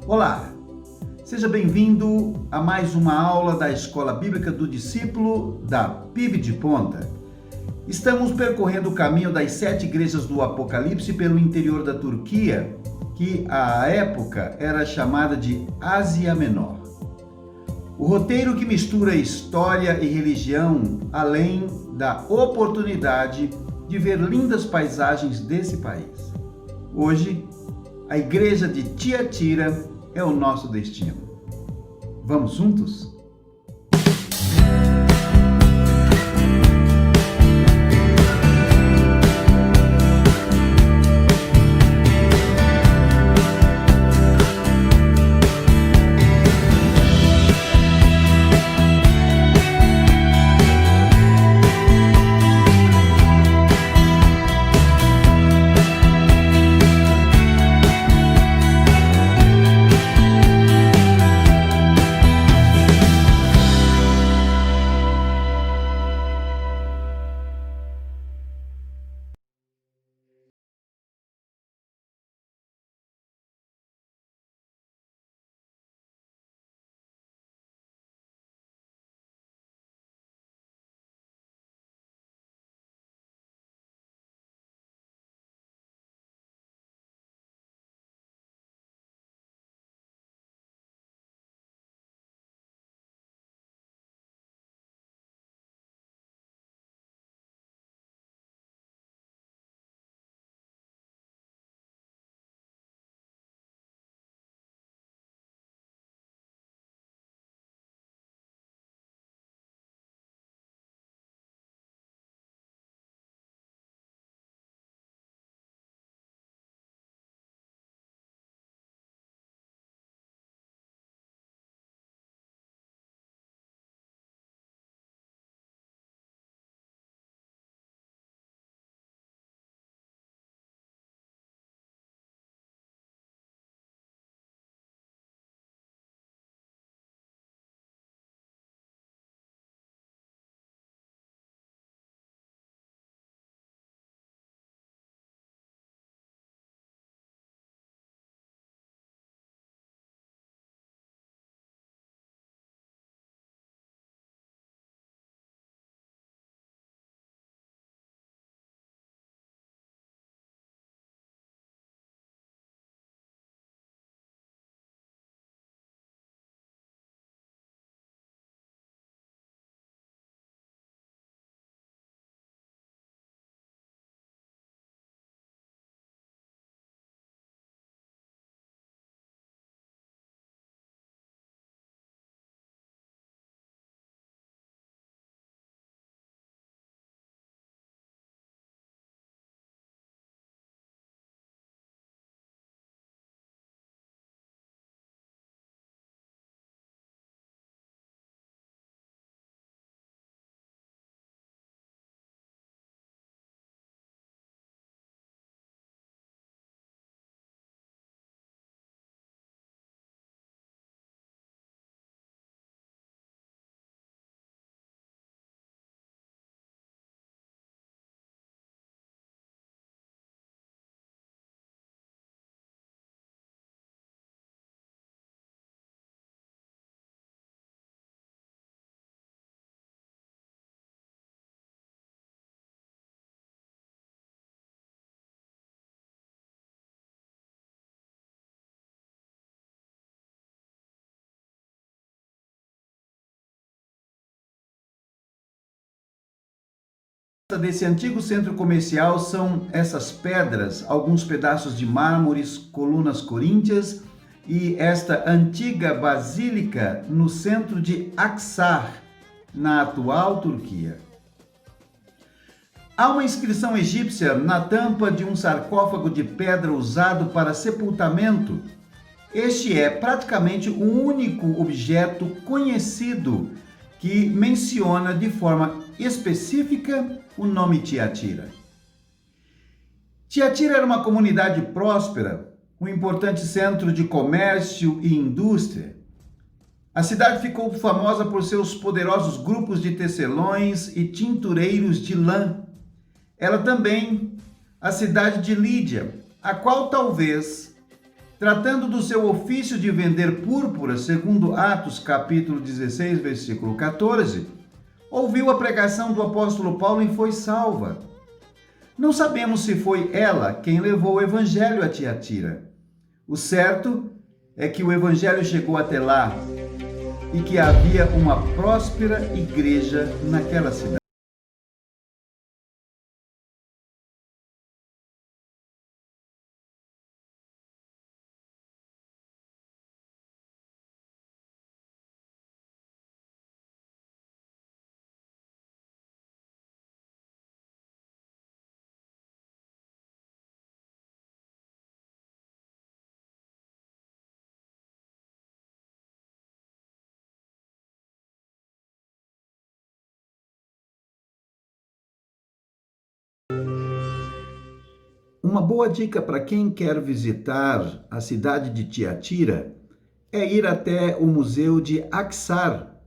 Olá, seja bem-vindo a mais uma aula da Escola Bíblica do Discípulo da PIB de Ponta. Estamos percorrendo o caminho das 7 igrejas do Apocalipse pelo interior da Turquia, que à época era chamada de Ásia Menor. O roteiro que mistura história e religião, além da oportunidade de ver lindas paisagens desse país. Hoje, a igreja de Tiatira é o nosso destino. Vamos juntos? Desse antigo centro comercial são essas pedras, alguns pedaços de mármores, colunas coríntias e esta antiga basílica no centro de Aksar, na atual Turquia. Há uma inscrição egípcia na tampa de um sarcófago de pedra usado para sepultamento. Este é praticamente o único objeto conhecido que menciona de forma específica o nome Tiatira. Tiatira era uma comunidade próspera, um importante centro de comércio e indústria. A cidade ficou famosa por seus poderosos grupos de tecelões e tintureiros de lã. Era também a cidade de Lídia, a qual talvez tratando do seu ofício de vender púrpura, segundo Atos capítulo 16, versículo 14, ouviu a pregação do apóstolo Paulo e foi salva. Não sabemos se foi ela quem levou o evangelho a Tiatira. O certo é que o evangelho chegou até lá e que havia uma próspera igreja naquela cidade. Uma boa dica para quem quer visitar a cidade de Tiatira é ir até o Museu de Aksar,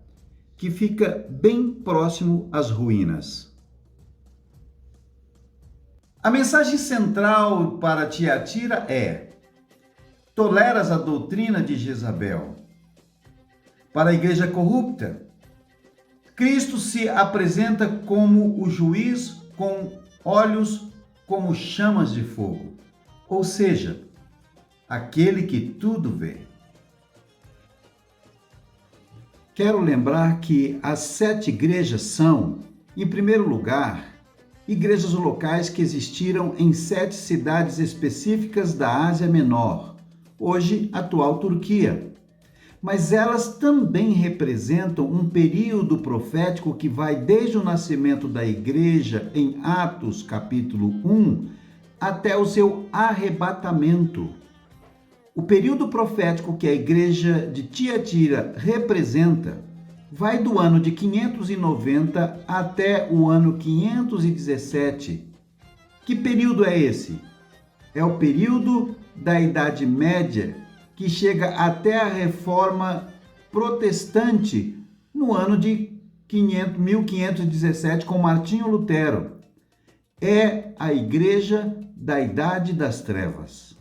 que fica bem próximo às ruínas. A mensagem central para Tiatira é: toleras a doutrina de Jezabel. Para a igreja corrupta, Cristo se apresenta como o juiz com olhos como chamas de fogo, ou seja, aquele que tudo vê. Quero lembrar que as 7 igrejas são, em primeiro lugar, igrejas locais que existiram em 7 cidades específicas da Ásia Menor, hoje atual Turquia. Mas elas também representam um período profético que vai desde o nascimento da igreja em Atos capítulo 1 até o seu arrebatamento. O período profético que a igreja de Tiatira representa vai do ano de 590 até o ano 517. Que período é esse? É o período da Idade Média, que chega até a Reforma Protestante no ano de 1517 com Martinho Lutero. É a Igreja da Idade das Trevas.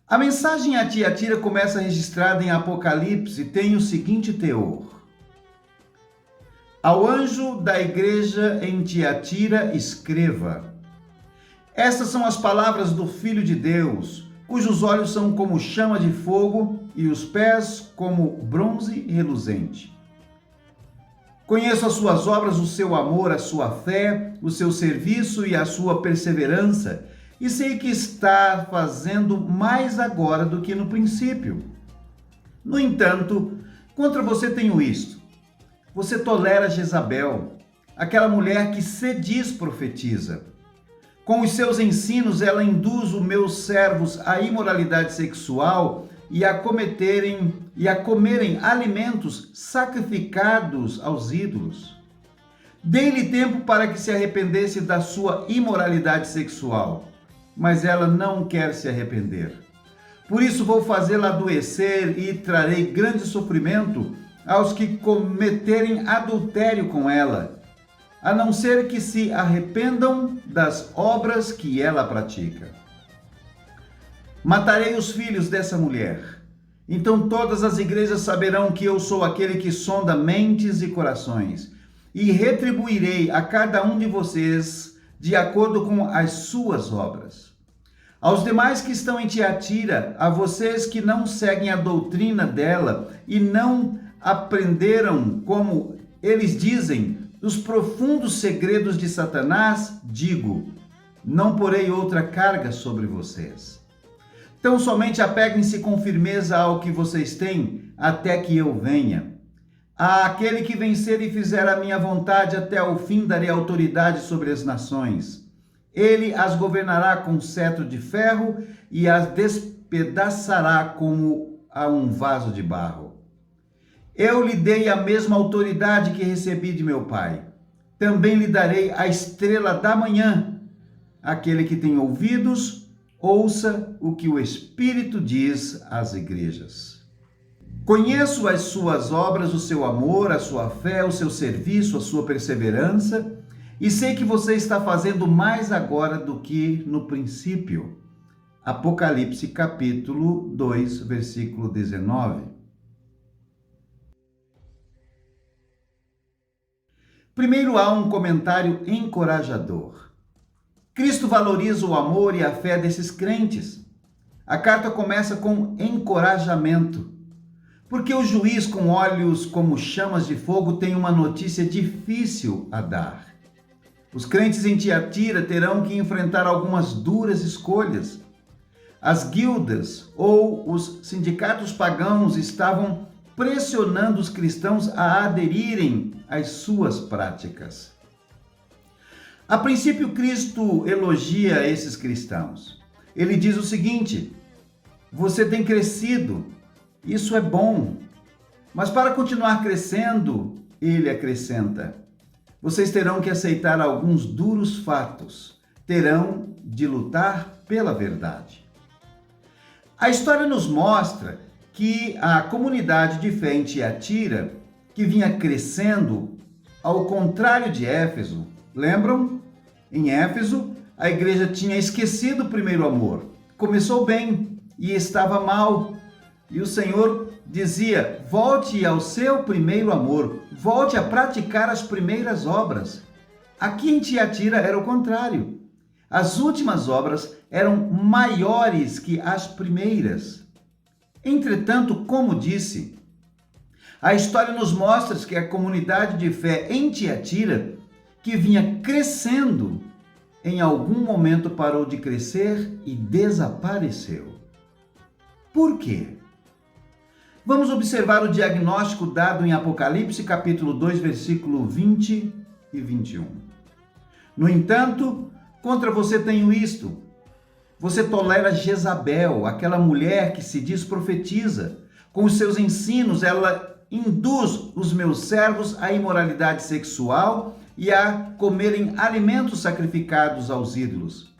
A mensagem a Tiatira começa registrada em Apocalipse e tem o seguinte teor: ao anjo da igreja em Tiatira escreva: estas são as palavras do Filho de Deus, cujos olhos são como chama de fogo e os pés como bronze reluzente. Conheço as suas obras, o seu amor, a sua fé, o seu serviço e a sua perseverança, e sei que está fazendo mais agora do que no princípio. No entanto, contra você tenho isto: você tolera Jezabel, aquela mulher que se diz profetiza. Com os seus ensinos, ela induz os meus servos à imoralidade sexual e a comerem alimentos sacrificados aos ídolos. Dei-lhe tempo para que se arrependesse da sua imoralidade sexual, mas ela não quer se arrepender. Por isso vou fazê-la adoecer e trarei grande sofrimento aos que cometerem adultério com ela, a não ser que se arrependam das obras que ela pratica. Matarei os filhos dessa mulher. Então todas as igrejas saberão que eu sou aquele que sonda mentes e corações, e retribuirei a cada um de vocês de acordo com as suas obras. Aos demais que estão em Tiatira, a vocês que não seguem a doutrina dela e não aprenderam, como eles dizem, os profundos segredos de Satanás, digo: não porei outra carga sobre vocês. Então somente apeguem-se com firmeza ao que vocês têm, até que eu venha. Àquele que vencer e fizer a minha vontade até o fim, darei autoridade sobre as nações. Ele as governará com cetro de ferro e as despedaçará como a um vaso de barro. Eu lhe dei a mesma autoridade que recebi de meu Pai. Também lhe darei a estrela da manhã. Aquele que tem ouvidos, ouça o que o Espírito diz às igrejas. Conheço as suas obras, o seu amor, a sua fé, o seu serviço, a sua perseverança, e sei que você está fazendo mais agora do que no princípio. Apocalipse capítulo 2, versículo 19. Primeiro há um comentário encorajador. Cristo valoriza o amor e a fé desses crentes. A carta começa com encorajamento, porque o juiz com olhos como chamas de fogo tem uma notícia difícil a dar. Os crentes em Tiatira terão que enfrentar algumas duras escolhas. As guildas ou os sindicatos pagãos estavam pressionando os cristãos a aderirem às suas práticas. A princípio, Cristo elogia esses cristãos. Ele diz o seguinte: você tem crescido, isso é bom, mas para continuar crescendo, ele acrescenta: vocês terão que aceitar alguns duros fatos, terão de lutar pela verdade. A história nos mostra que a comunidade de fé em Tiatira, que vinha crescendo, ao contrário de Éfeso, lembram? Em Éfeso, a igreja tinha esquecido o primeiro amor. Começou bem e estava mal. E o Senhor dizia: volte ao seu primeiro amor, volte a praticar as primeiras obras. Aqui em Tiatira era o contrário. As últimas obras eram maiores que as primeiras. Entretanto, como disse, a história nos mostra que a comunidade de fé em Tiatira, que vinha crescendo, em algum momento parou de crescer e desapareceu. Por quê? Vamos observar o diagnóstico dado em Apocalipse, capítulo 2, versículo 20 e 21. No entanto, contra você tenho isto: você tolera Jezabel, aquela mulher que se diz profetiza. Com os seus ensinos, ela induz os meus servos à imoralidade sexual e a comerem alimentos sacrificados aos ídolos.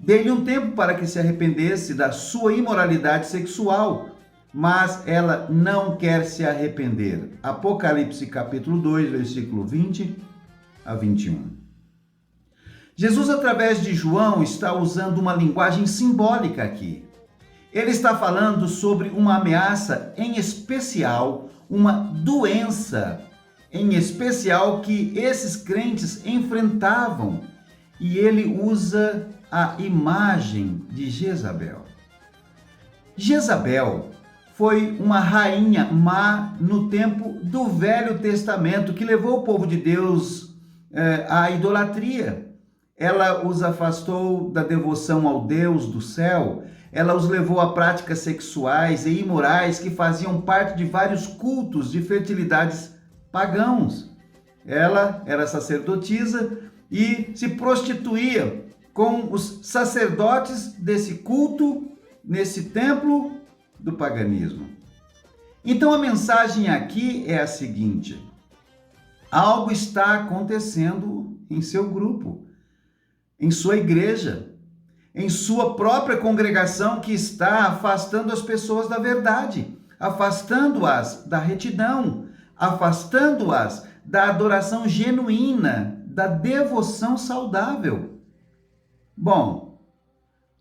Dei-lhe um tempo para que se arrependesse da sua imoralidade sexual, mas ela não quer se arrepender. Apocalipse capítulo 2, versículo 20 a 21. Jesus, através de João, está usando uma linguagem simbólica aqui. Ele está falando sobre uma ameaça em especial, uma doença em especial que esses crentes enfrentavam, e ele usa a imagem de Jezabel. Jezabel foi uma rainha má no tempo do Velho Testamento que levou o povo de Deus à idolatria. Ela os afastou da devoção ao Deus do céu, ela os levou a práticas sexuais e imorais que faziam parte de vários cultos de fertilidades pagãos. Ela era sacerdotisa e se prostituía com os sacerdotes desse culto, nesse templo do paganismo. Então a mensagem aqui é a seguinte: algo está acontecendo em seu grupo, em sua igreja, em sua própria congregação, que está afastando as pessoas da verdade, afastando-as da retidão, afastando-as da adoração genuína, da devoção saudável. Bom,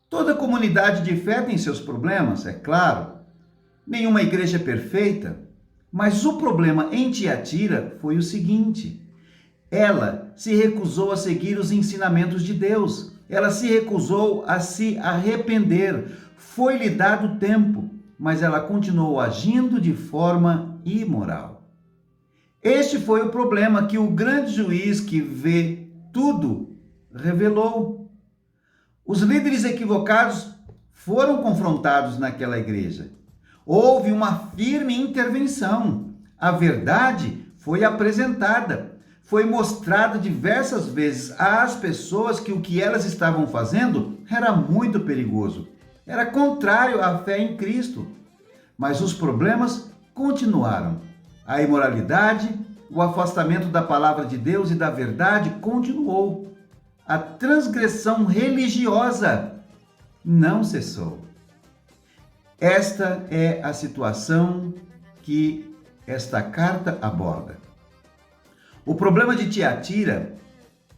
toda comunidade de fé tem seus problemas, é claro. Nenhuma igreja é perfeita, mas o problema em Tiatira foi o seguinte: ela se recusou a seguir os ensinamentos de Deus, ela se recusou a se arrepender. Foi-lhe dado tempo, mas ela continuou agindo de forma imoral. Este foi o problema que o grande juiz que vê tudo revelou. Os líderes equivocados foram confrontados naquela igreja. Houve uma firme intervenção. A verdade foi apresentada. Foi mostrado diversas vezes às pessoas que o que elas estavam fazendo era muito perigoso. Era contrário à fé em Cristo. Mas os problemas continuaram. A imoralidade, o afastamento da palavra de Deus e da verdade continuou. A transgressão religiosa não cessou. Esta é a situação que esta carta aborda. O problema de Tiatira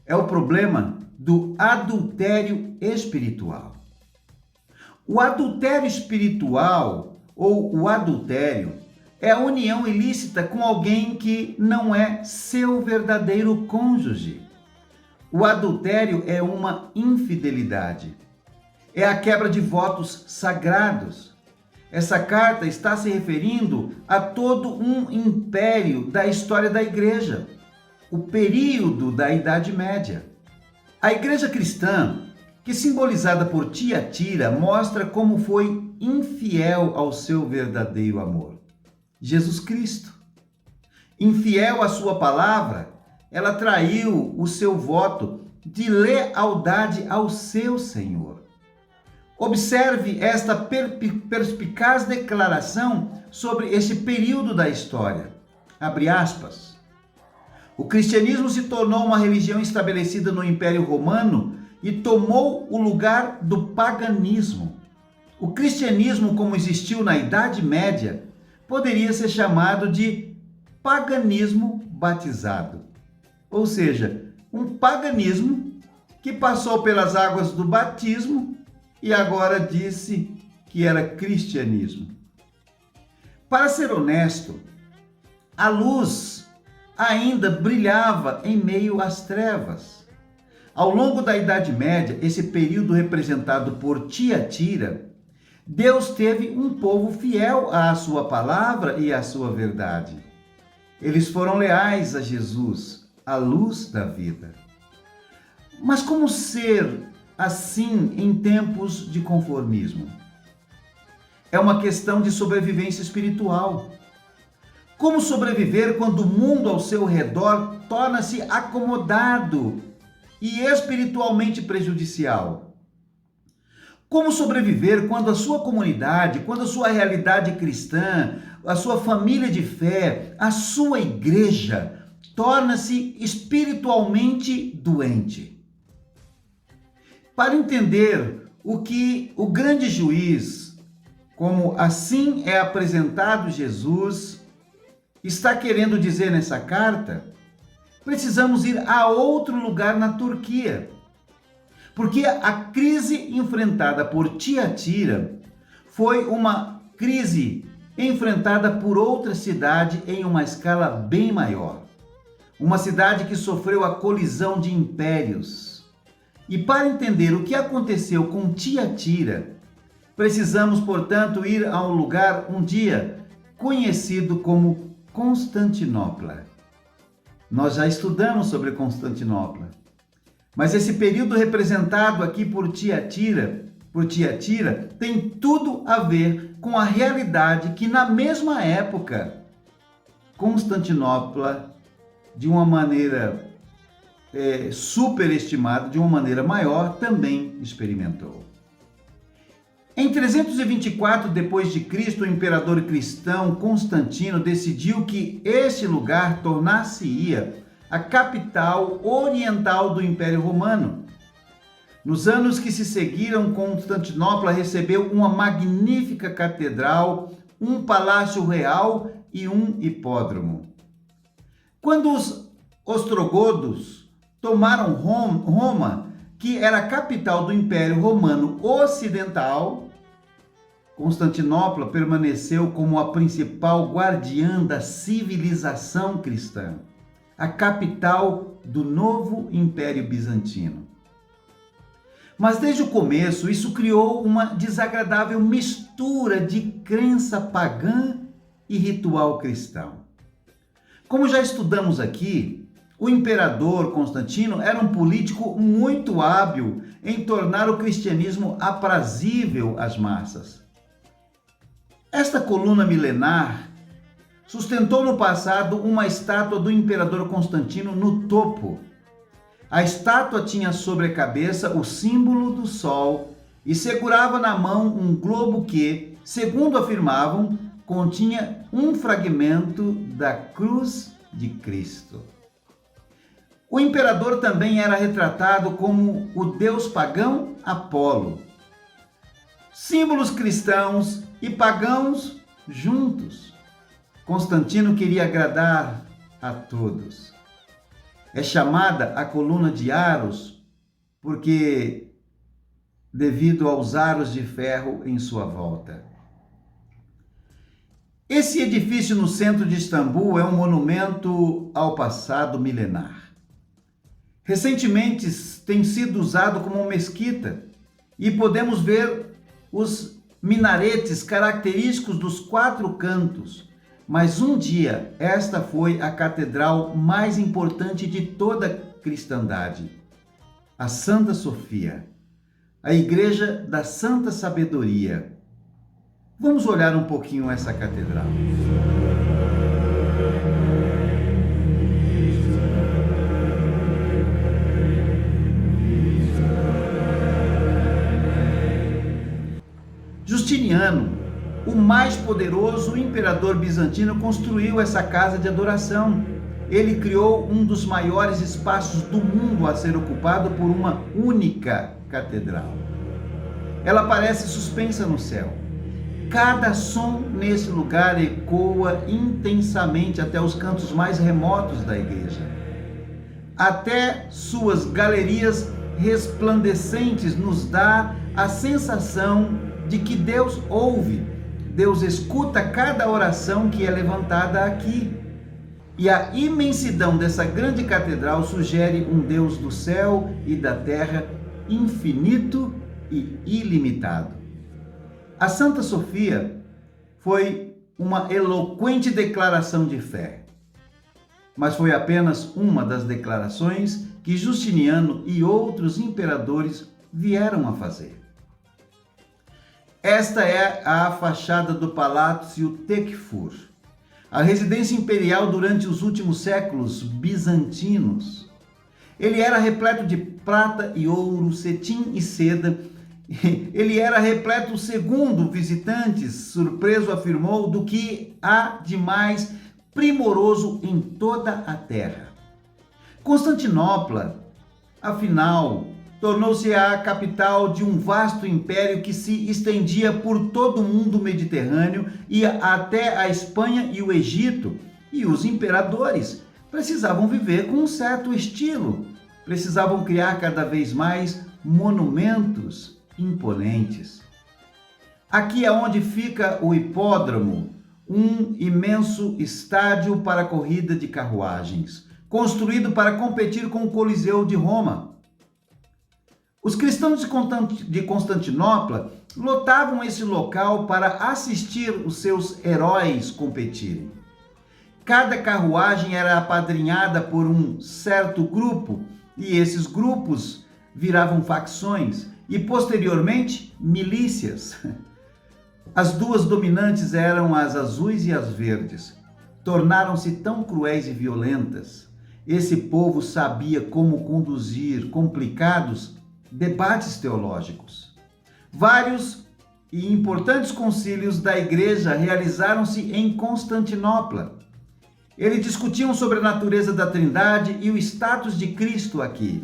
é o problema do adultério espiritual. O adultério espiritual ou o adultério é a união ilícita com alguém que não é seu verdadeiro cônjuge. O adultério é uma infidelidade. É a quebra de votos sagrados. Essa carta está se referindo a todo um império da história da igreja, o período da Idade Média. A igreja cristã, que simbolizada por Tiatira, mostra como foi infiel ao seu verdadeiro amor, Jesus Cristo. Infiel à sua palavra, ela traiu o seu voto de lealdade ao seu Senhor. Observe esta perspicaz declaração sobre esse período da história. Abre aspas. O cristianismo se tornou uma religião estabelecida no Império Romano e tomou o lugar do paganismo. O cristianismo, como existiu na Idade Média, poderia ser chamado de paganismo batizado. Ou seja, um paganismo que passou pelas águas do batismo e agora disse que era cristianismo. Para ser honesto, a luz ainda brilhava em meio às trevas. Ao longo da Idade Média, esse período representado por Tiatira, Deus teve um povo fiel à sua palavra e à sua verdade. Eles foram leais a Jesus, a luz da vida. Mas como ser assim em tempos de conformismo? É uma questão de sobrevivência espiritual. Como sobreviver quando o mundo ao seu redor torna-se acomodado e espiritualmente prejudicial? Como sobreviver quando a sua comunidade, quando a sua realidade cristã, a sua família de fé, a sua igreja torna-se espiritualmente doente? Para entender o que o grande juiz, como assim é apresentado Jesus, está querendo dizer nessa carta, precisamos ir a outro lugar na Turquia. Porque a crise enfrentada por Tiatira foi uma crise enfrentada por outra cidade em uma escala bem maior. Uma cidade que sofreu a colisão de impérios. E para entender o que aconteceu com Tiatira, precisamos, portanto, ir a um lugar um dia conhecido como Constantinopla. Nós já estudamos sobre Constantinopla, mas esse período representado aqui por Tiatira, tem tudo a ver com a realidade que na mesma época Constantinopla, de uma maneira superestimada, de uma maneira maior, também experimentou. Em 324 d.C., o imperador cristão Constantino decidiu que este lugar tornar-se-ia a capital oriental do Império Romano. Nos anos que se seguiram, Constantinopla recebeu uma magnífica catedral, um palácio real e um hipódromo. Quando os ostrogodos tomaram Roma, que era a capital do Império Romano Ocidental, Constantinopla permaneceu como a principal guardiã da civilização cristã, a capital do novo Império Bizantino. Mas desde o começo, isso criou uma desagradável mistura de crença pagã e ritual cristão. Como já estudamos aqui, o imperador Constantino era um político muito hábil em tornar o cristianismo aprazível às massas. Esta coluna milenar sustentou no passado uma estátua do imperador Constantino no topo. A estátua tinha sobre a cabeça o símbolo do sol e segurava na mão um globo que, segundo afirmavam, continha um fragmento da cruz de Cristo. O imperador também era retratado como o deus pagão Apolo. Símbolos cristãos e pagãos juntos. Constantino queria agradar a todos. É chamada a coluna de Aros porque devido aos aros de ferro em sua volta. Esse edifício no centro de Istambul é um monumento ao passado milenar. Recentemente tem sido usado como mesquita e podemos ver os minaretes característicos dos 4 cantos. Mas um dia esta foi a catedral mais importante de toda a cristandade, a Santa Sofia, a Igreja da Santa Sabedoria. Vamos olhar um pouquinho essa catedral. Justiniano, o mais poderoso imperador bizantino, construiu essa casa de adoração. Ele criou um dos maiores espaços do mundo a ser ocupado por uma única catedral. Ela parece suspensa no céu. Cada som nesse lugar ecoa intensamente até os cantos mais remotos da igreja. Até suas galerias resplandecentes nos dá a sensação de que Deus ouve, Deus escuta cada oração que é levantada aqui. E a imensidão dessa grande catedral sugere um Deus do céu e da terra, infinito e ilimitado. A Santa Sofia foi uma eloquente declaração de fé, mas foi apenas uma das declarações que Justiniano e outros imperadores vieram a fazer. Esta é a fachada do Palácio Tekfur, a residência imperial durante os últimos séculos bizantinos. Ele era repleto de prata e ouro, cetim e seda. Ele era repleto, segundo visitantes, surpreso afirmou, do que há de mais primoroso em toda a terra. Constantinopla, afinal, tornou-se a capital de um vasto império que se estendia por todo o mundo mediterrâneo e até a Espanha e o Egito. E os imperadores precisavam viver com um certo estilo, precisavam criar cada vez mais monumentos imponentes. Aqui é onde fica o hipódromo, um imenso estádio para corrida de carruagens, construído para competir com o Coliseu de Roma. Os cristãos de Constantinopla lotavam esse local para assistir os seus heróis competirem. Cada carruagem era apadrinhada por um certo grupo, e esses grupos viravam facções e, posteriormente, milícias. As duas dominantes eram as azuis e as verdes. Tornaram-se tão cruéis e violentas. Esse povo sabia como conduzir complicados debates teológicos. Vários e importantes concílios da igreja realizaram-se em Constantinopla. Eles discutiam sobre a natureza da Trindade e o status de Cristo aqui.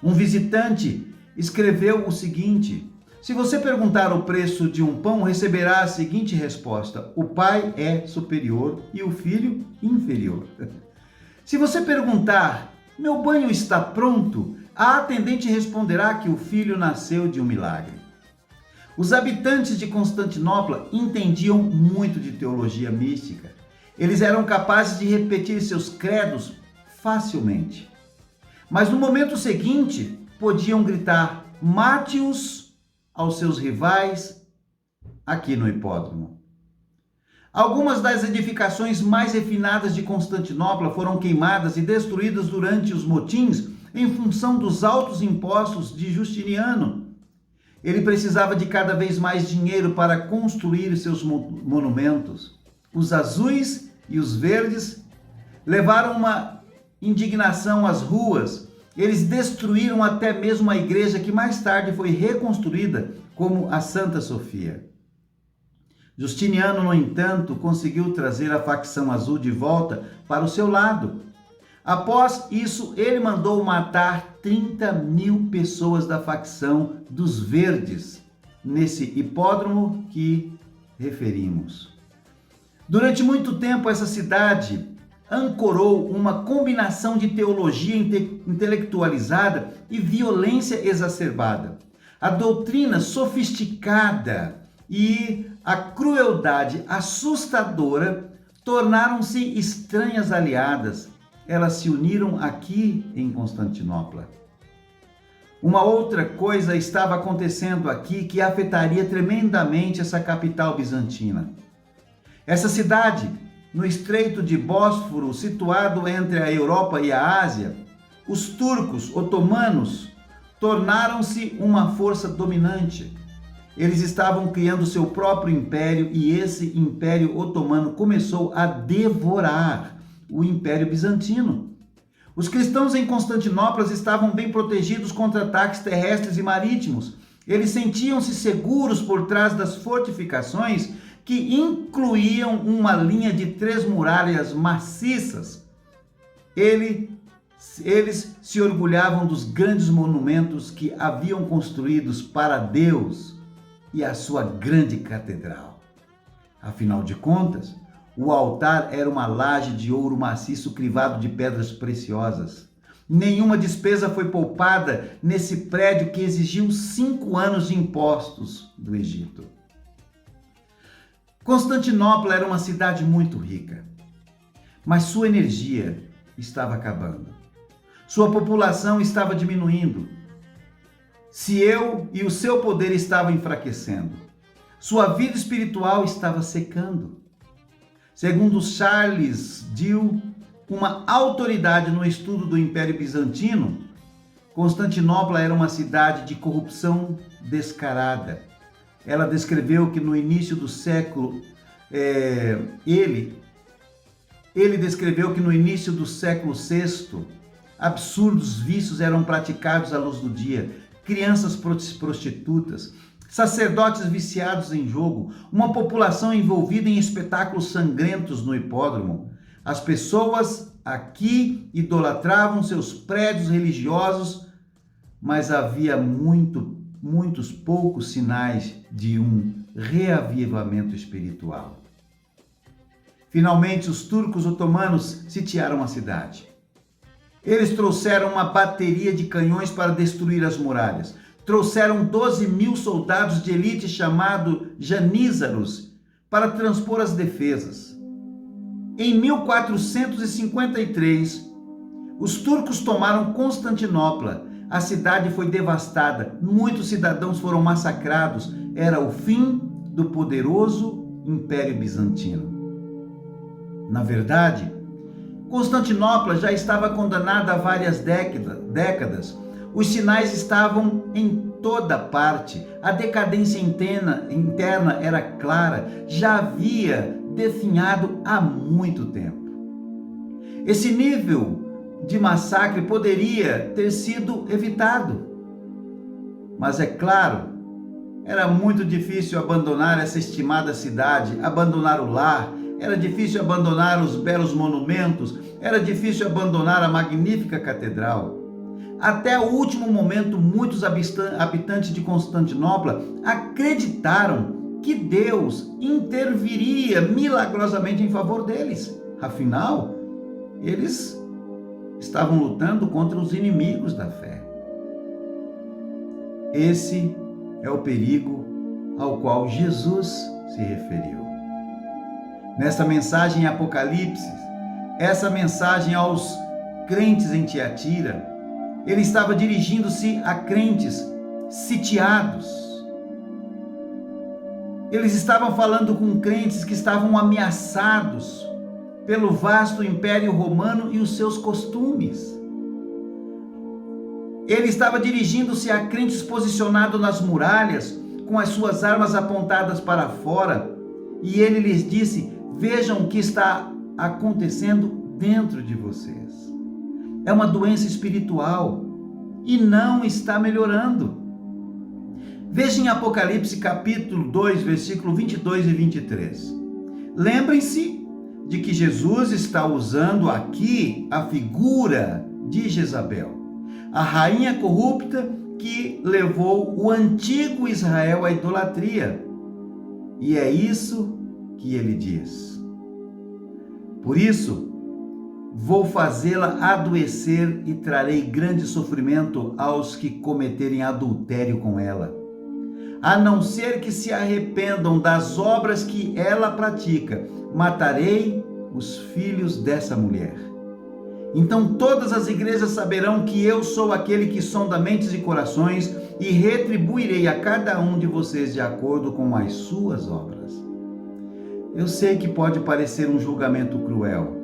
Um visitante escreveu o seguinte: se você perguntar o preço de um pão, receberá a seguinte resposta: o pai é superior e o filho inferior. Se você perguntar, meu banho está pronto, a atendente responderá que o filho nasceu de um milagre. Os habitantes de Constantinopla entendiam muito de teologia mística. Eles eram capazes de repetir seus credos facilmente. Mas no momento seguinte, podiam gritar mate-os aos seus rivais aqui no hipódromo. Algumas das edificações mais refinadas de Constantinopla foram queimadas e destruídas durante os motins em função dos altos impostos de Justiniano. Ele precisava de cada vez mais dinheiro para construir seus monumentos. Os azuis e os verdes levaram uma indignação às ruas. Eles destruíram até mesmo a igreja que mais tarde foi reconstruída como a Santa Sofia. Justiniano, no entanto, conseguiu trazer a facção azul de volta para o seu lado. Após isso, ele mandou matar 30.000 pessoas da facção dos verdes, nesse hipódromo que referimos. Durante muito tempo, essa cidade ancorou uma combinação de teologia intelectualizada e violência exacerbada. A doutrina sofisticada e a crueldade assustadora tornaram-se estranhas aliadas. Elas se uniram aqui em Constantinopla. Uma outra coisa estava acontecendo aqui que afetaria tremendamente essa capital bizantina. Essa cidade, no Estreito de Bósforo, situado entre a Europa e a Ásia, os turcos otomanos tornaram-se uma força dominante. Eles estavam criando seu próprio império e esse império otomano começou a devorar o Império Bizantino. Os cristãos em Constantinopla estavam bem protegidos contra ataques terrestres e marítimos. Eles sentiam-se seguros por trás das fortificações que incluíam uma linha de 3 muralhas maciças. Eles se orgulhavam dos grandes monumentos que haviam construídos para Deus e a sua grande catedral. Afinal de contas, o altar era uma laje de ouro maciço crivado de pedras preciosas. Nenhuma despesa foi poupada nesse prédio que exigiu 5 anos de impostos do Egito. Constantinopla era uma cidade muito rica, mas sua energia estava acabando. Sua população estava diminuindo. Seu e o seu poder estavam enfraquecendo. Sua vida espiritual estava secando. Segundo Charles Dill, uma autoridade no estudo do Império Bizantino, Constantinopla era uma cidade de corrupção descarada. Ela descreveu que no início do século, ele descreveu que no início do século VI, absurdos vícios eram praticados à luz do dia, crianças prostitutas, sacerdotes viciados em jogo, uma população envolvida em espetáculos sangrentos no hipódromo. As pessoas aqui idolatravam seus prédios religiosos, mas havia muitos poucos sinais de um reavivamento espiritual. Finalmente, os turcos otomanos sitiaram a cidade. Eles trouxeram uma bateria de canhões para destruir as muralhas. Trouxeram 12.000 soldados de elite chamados janízaros para transpor as defesas. Em 1453, os turcos tomaram Constantinopla. A cidade foi devastada, muitos cidadãos foram massacrados. Era o fim do poderoso Império Bizantino. Na verdade, Constantinopla já estava condenada há várias décadas. Os sinais estavam em toda parte. A decadência interna era clara, já havia definhado há muito tempo. Esse nível de massacre poderia ter sido evitado. Mas é claro, era muito difícil abandonar essa estimada cidade, abandonar o lar, era difícil abandonar os belos monumentos, era difícil abandonar a magnífica catedral. Até o último momento, muitos habitantes de Constantinopla acreditaram que Deus interviria milagrosamente em favor deles. Afinal, eles estavam lutando contra os inimigos da fé. Esse é o perigo ao qual Jesus se referiu. Nesta mensagem em Apocalipse, essa mensagem aos crentes em Tiatira, ele estava dirigindo-se a crentes sitiados. Eles estavam falando com crentes que estavam ameaçados pelo vasto Império Romano e os seus costumes. Ele estava dirigindo-se a crentes posicionados nas muralhas, com as suas armas apontadas para fora, e ele lhes disse: vejam o que está acontecendo dentro de vocês. É uma doença espiritual e não está melhorando. Veja em Apocalipse capítulo 2, versículo 22 e 23. Lembrem-se de que Jesus está usando aqui a figura de Jezabel, a rainha corrupta que levou o antigo Israel à idolatria. E é isso que ele diz. Por isso, vou fazê-la adoecer e trarei grande sofrimento aos que cometerem adultério com ela, a não ser que se arrependam das obras que ela pratica. Matarei os filhos dessa mulher. Então todas as igrejas saberão que eu sou aquele que sonda mentes e corações, e retribuirei a cada um de vocês de acordo com as suas obras. Eu sei que pode parecer um julgamento cruel,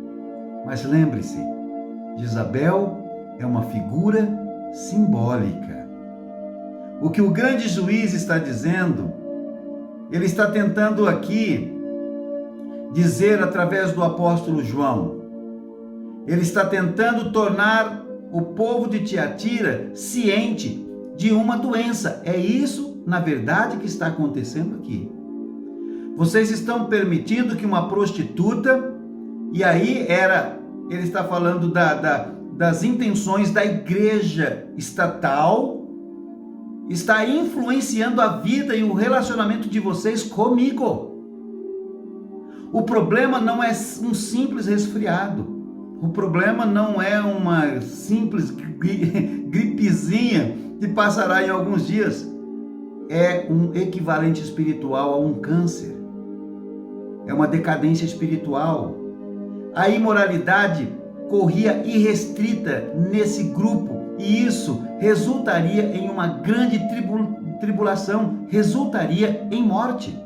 mas lembre-se, Jezabel é uma figura simbólica. O que o grande juiz está dizendo, ele está tentando aqui dizer através do apóstolo João. Ele está tentando tornar o povo de Tiatira ciente de uma doença. É isso, na verdade, que está acontecendo aqui. Vocês estão permitindo que uma prostituta, e aí ele está falando das intenções da igreja estatal, está influenciando a vida e o relacionamento de vocês comigo. O problema não é um simples resfriado. O problema não é uma simples gripezinha que passará em alguns dias. É um equivalente espiritual a um câncer. É uma decadência espiritual. A imoralidade corria irrestrita nesse grupo, e isso resultaria em uma grande tribulação, resultaria em morte.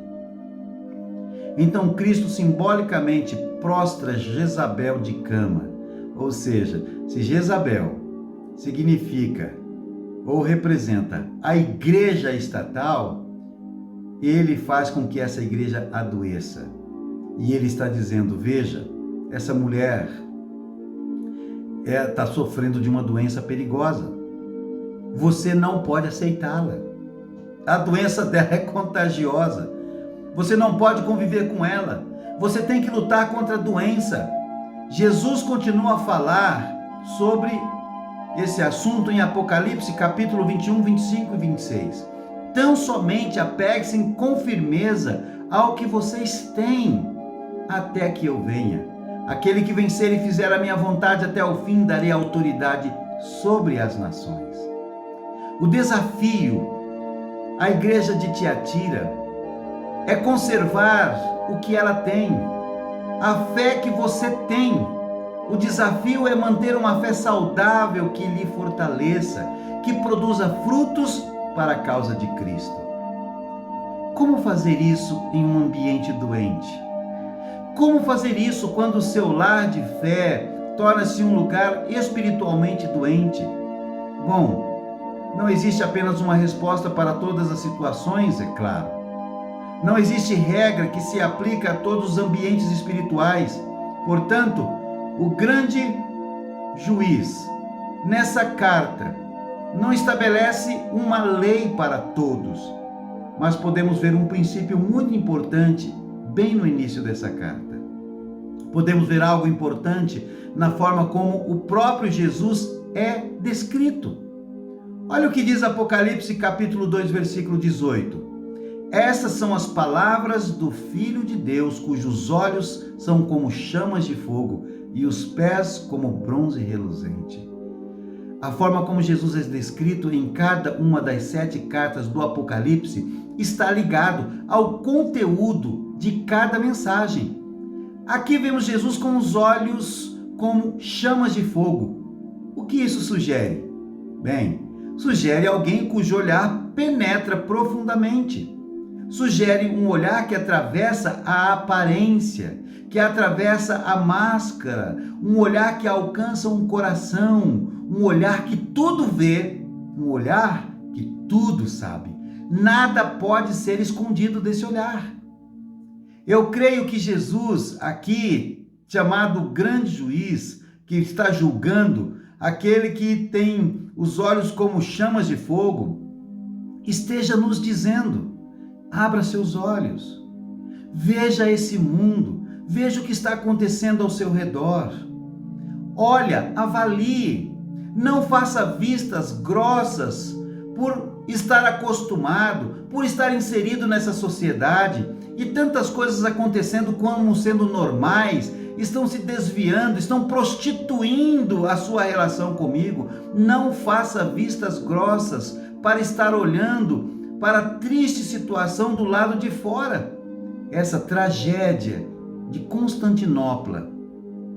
Então Cristo simbolicamente prostra Jezabel de cama. Ou seja, se Jezabel significa ou representa a igreja estatal, ele faz com que essa igreja adoeça. E ele está dizendo, veja, essa mulher está sofrendo de uma doença perigosa. Você não pode aceitá-la. A doença dela é contagiosa. Você não pode conviver com ela. Você tem que lutar contra a doença. Jesus continua a falar sobre esse assunto em Apocalipse, capítulo 21, 25 e 26. Tão somente apegue-se com firmeza ao que vocês têm, até que eu venha. Aquele que vencer e fizer a minha vontade até o fim, darei autoridade sobre as nações. O desafio à igreja de Tiatira é conservar o que ela tem, a fé que você tem. O desafio é manter uma fé saudável que lhe fortaleça, que produza frutos para a causa de Cristo. Como fazer isso em um ambiente doente? Como fazer isso quando o seu lar de fé torna-se um lugar espiritualmente doente? Bom, não existe apenas uma resposta para todas as situações, é claro. Não existe regra que se aplique a todos os ambientes espirituais. Portanto, o grande juiz, nessa carta, não estabelece uma lei para todos, mas podemos ver um princípio muito importante bem no início dessa carta. Podemos ver algo importante na forma como o próprio Jesus é descrito. Olha o que diz Apocalipse capítulo 2, versículo 18. Essas são as palavras do Filho de Deus, cujos olhos são como chamas de fogo e os pés como bronze reluzente. A forma como Jesus é descrito em cada uma das 7 cartas do Apocalipse está ligado ao conteúdo de cada mensagem. Aqui vemos Jesus com os olhos como chamas de fogo. O que isso sugere? Bem, sugere alguém cujo olhar penetra profundamente. Sugere um olhar que atravessa a aparência, que atravessa a máscara, um olhar que alcança um coração, um olhar que tudo vê, um olhar que tudo sabe. Nada pode ser escondido desse olhar. Eu creio que Jesus, aqui, chamado grande juiz, que está julgando, aquele que tem os olhos como chamas de fogo, esteja nos dizendo: abra seus olhos, veja esse mundo, veja o que está acontecendo ao seu redor. Olha, avalie, não faça vistas grossas por estar acostumado, por estar inserido nessa sociedade e tantas coisas acontecendo como sendo normais estão se desviando, estão prostituindo a sua relação comigo. Não faça vistas grossas para estar olhando para a triste situação do lado de fora. Essa tragédia de Constantinopla,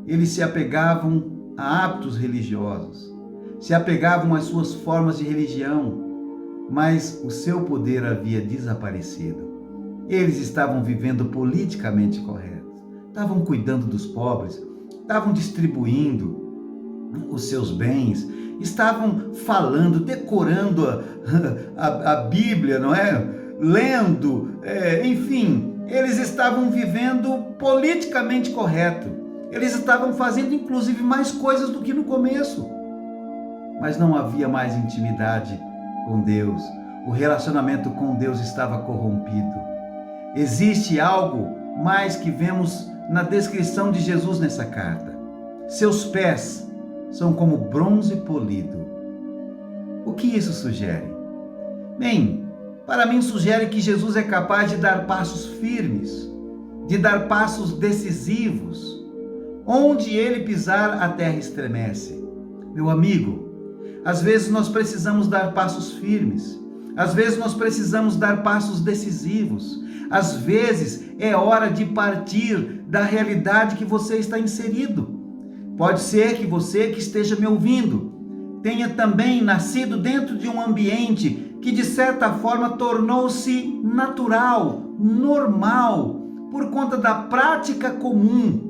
eles se apegavam a hábitos religiosos, se apegavam às suas formas de religião, mas o seu poder havia desaparecido. Eles estavam vivendo politicamente correto, estavam cuidando dos pobres, estavam distribuindo os seus bens, estavam falando, decorando a Bíblia, não é? Lendo, enfim, eles estavam vivendo politicamente correto. Eles estavam fazendo inclusive mais coisas do que no começo. Mas não havia mais intimidade com Deus. O relacionamento com Deus estava corrompido. Existe algo mais que vemos na descrição de Jesus nessa carta. Seus pés são como bronze polido. O que isso sugere? Bem, para mim sugere que Jesus é capaz de dar passos firmes, de dar passos decisivos. Onde ele pisar, a terra estremece. Meu amigo, às vezes nós precisamos dar passos firmes. Às vezes nós precisamos dar passos decisivos. Às vezes é hora de partir da realidade que você está inserido. Pode ser que você que esteja me ouvindo tenha também nascido dentro de um ambiente que de certa forma tornou-se natural, normal, por conta da prática comum.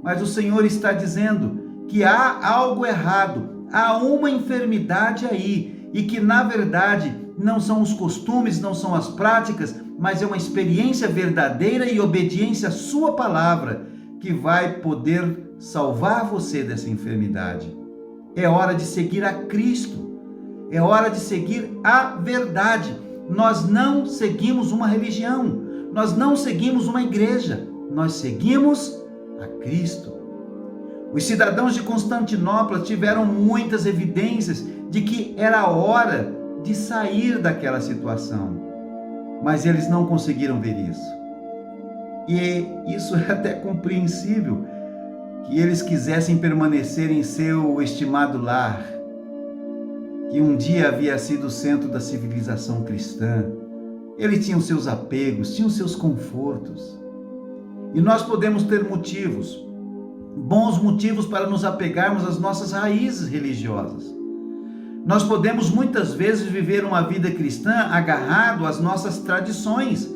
Mas o Senhor está dizendo que há algo errado, há uma enfermidade aí, e que na verdade não são os costumes, não são as práticas, mas é uma experiência verdadeira e obediência à sua palavra que vai poder salvar você dessa enfermidade. É hora de seguir a Cristo, é hora de seguir a verdade. Nós não seguimos uma religião, nós não seguimos uma igreja, nós seguimos a Cristo. Os cidadãos de Constantinopla tiveram muitas evidências de que era hora de sair daquela situação, mas eles não conseguiram ver isso. E isso é até compreensível, que eles quisessem permanecer em seu estimado lar, que um dia havia sido o centro da civilização cristã. Ele tinha os seus apegos, tinha os seus confortos. E nós podemos ter motivos, bons motivos para nos apegarmos às nossas raízes religiosas. Nós podemos muitas vezes viver uma vida cristã agarrado às nossas tradições.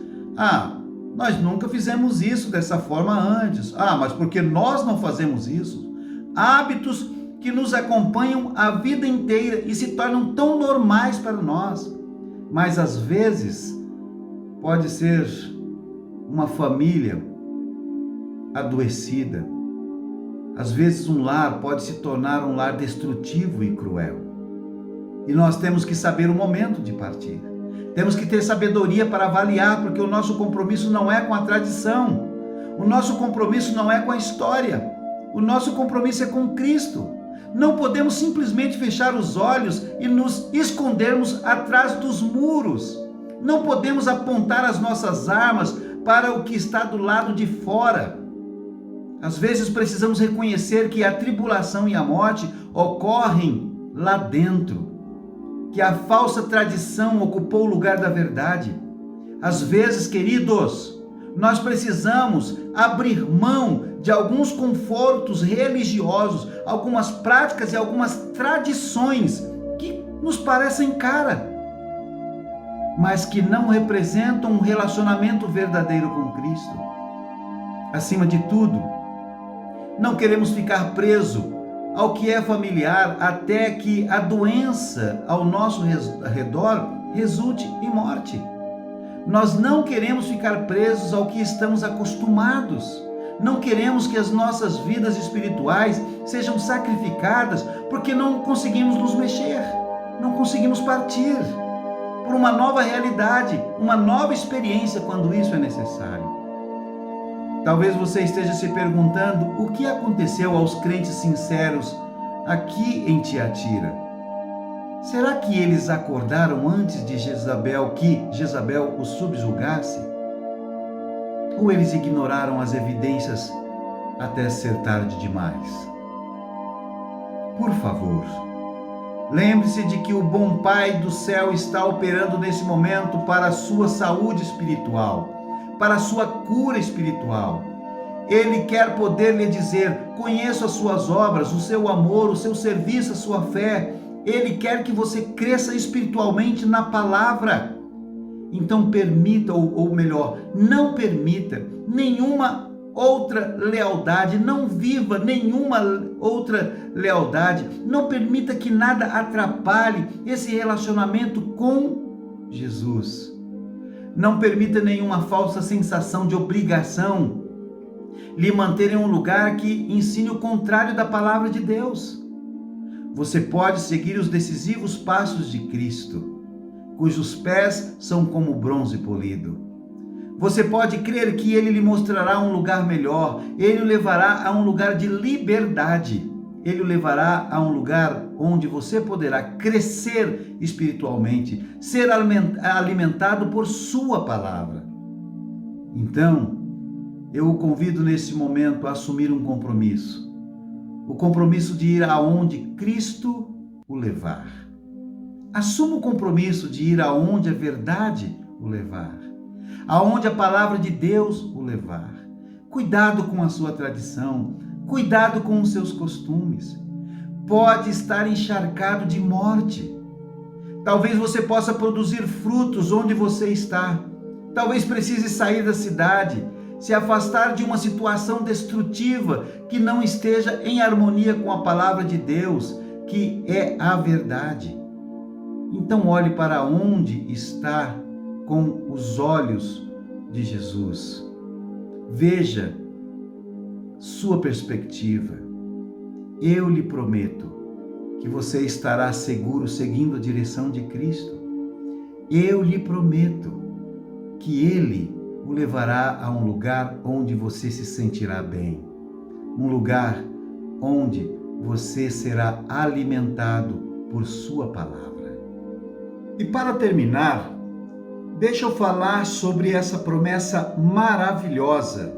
Nós nunca fizemos isso dessa forma antes. Mas porque nós não fazemos isso? Hábitos que nos acompanham a vida inteira e se tornam tão normais para nós. Mas às vezes pode ser uma família adoecida. Às vezes um lar pode se tornar um lar destrutivo e cruel. E nós temos que saber o momento de partir. Temos que ter sabedoria para avaliar, porque o nosso compromisso não é com a tradição. O nosso compromisso não é com a história. O nosso compromisso é com Cristo. Não podemos simplesmente fechar os olhos e nos escondermos atrás dos muros. Não podemos apontar as nossas armas para o que está do lado de fora. Às vezes precisamos reconhecer que a tribulação e a morte ocorrem lá dentro, que a falsa tradição ocupou o lugar da verdade. Às vezes, queridos, nós precisamos abrir mão de alguns confortos religiosos, algumas práticas e algumas tradições que nos parecem caras, mas que não representam um relacionamento verdadeiro com Cristo. Acima de tudo, não queremos ficar presos ao que é familiar até que a doença ao nosso redor resulte em morte. Nós não queremos ficar presos ao que estamos acostumados. Não queremos que as nossas vidas espirituais sejam sacrificadas porque não conseguimos nos mexer, não conseguimos partir por uma nova realidade, uma nova experiência quando isso é necessário. Talvez você esteja se perguntando o que aconteceu aos crentes sinceros aqui em Tiatira. Será que eles acordaram antes de que Jezabel os subjugasse? Ou eles ignoraram as evidências até ser tarde demais. Por favor, lembre-se de que o bom Pai do céu está operando nesse momento para a sua saúde espiritual, para a sua cura espiritual. Ele quer poder lhe dizer: conheço as suas obras, o seu amor, o seu serviço, a sua fé. Ele quer que você cresça espiritualmente na palavra. Então permita, ou melhor, não permita nenhuma outra lealdade, não viva nenhuma outra lealdade, não permita que nada atrapalhe esse relacionamento com Jesus. Não permita nenhuma falsa sensação de obrigação lhe manter em um lugar que ensine o contrário da palavra de Deus. Você pode seguir os decisivos passos de Cristo, cujos pés são como bronze polido. Você pode crer que Ele lhe mostrará um lugar melhor, Ele o levará a um lugar de liberdade, Ele o levará a um lugar onde você poderá crescer espiritualmente, ser alimentado por Sua palavra. Então, eu o convido nesse momento a assumir um compromisso, o compromisso de ir aonde Cristo o levar. Assuma o compromisso de ir aonde a verdade o levar, aonde a palavra de Deus o levar. Cuidado com a sua tradição, cuidado com os seus costumes. Pode estar encharcado de morte. Talvez você possa produzir frutos onde você está. Talvez precise sair da cidade, se afastar de uma situação destrutiva que não esteja em harmonia com a palavra de Deus, que é a verdade. Então olhe para onde está com os olhos de Jesus. Veja sua perspectiva. Eu lhe prometo que você estará seguro seguindo a direção de Cristo. Eu lhe prometo que Ele o levará a um lugar onde você se sentirá bem. Um lugar onde você será alimentado por Sua palavra. E para terminar, deixa eu falar sobre essa promessa maravilhosa.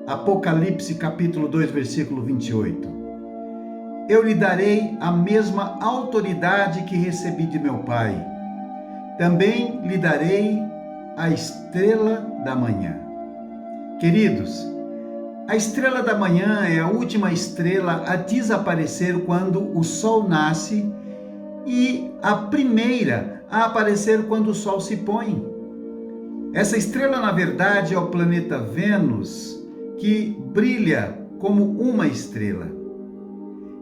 Apocalipse capítulo 2, versículo 28. Eu lhe darei a mesma autoridade que recebi de meu Pai. Também lhe darei a estrela da manhã. Queridos, a estrela da manhã é a última estrela a desaparecer quando o sol nasce e a primeira a aparecer quando o sol se põe. Essa estrela, na verdade, é o planeta Vênus, que brilha como uma estrela.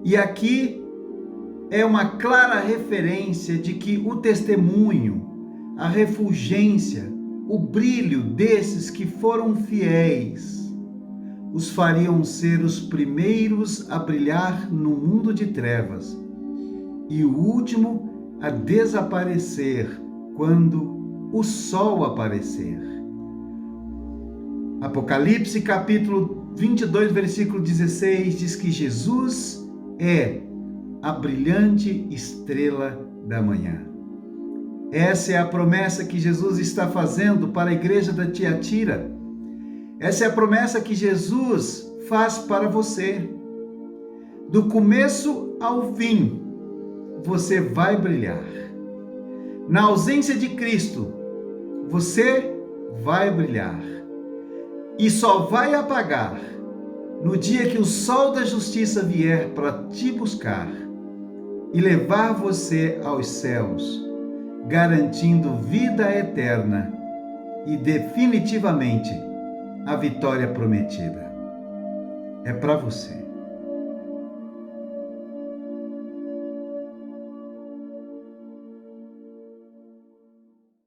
E aqui é uma clara referência de que o testemunho, a refulgência, o brilho desses que foram fiéis, os fariam ser os primeiros a brilhar no mundo de trevas e o último a desaparecer quando o sol aparecer. Apocalipse capítulo 22, versículo 16 diz que Jesus é a brilhante estrela da manhã. Essa é a promessa que Jesus está fazendo para a igreja da Tiatira. Essa é a promessa que Jesus faz para você. Do começo ao fim, você vai brilhar. Na ausência de Cristo, você vai brilhar. E só vai apagar no dia que o sol da justiça vier para te buscar e levar você aos céus, garantindo vida eterna e definitivamente a vitória prometida. É para você.